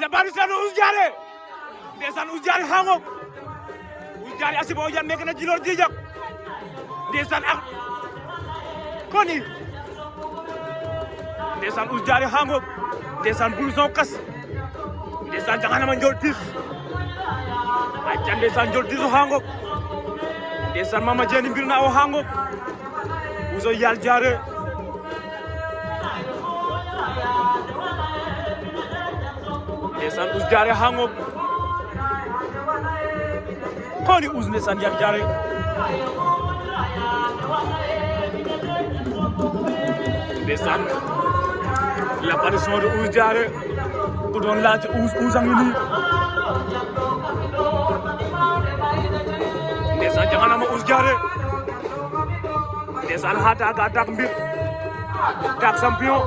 Sebastian Ousdiare ndeysaan Ousdiare xangok Ousdiare asiba o yan nekk na Djilor Djijak ndeysaan ak koni ndeysaan Ousdiare xangok ndeysaan blouson kas ndeysaan jangana ma njol tis ay can ndeysaan njol tisu xangok ndeysaan Mama Jeni mbir na o xangok Ouzo Yal Diare ndeysaan Ousdiare xangok koni Ouz ndeysaan Yal Diare ndeysaan l'apparition de Ousdiare ku doon laaj Ouz a ngi nii ndeysaan jangana ma Ousdiare ndeysaan hata ga tak mbir tak champion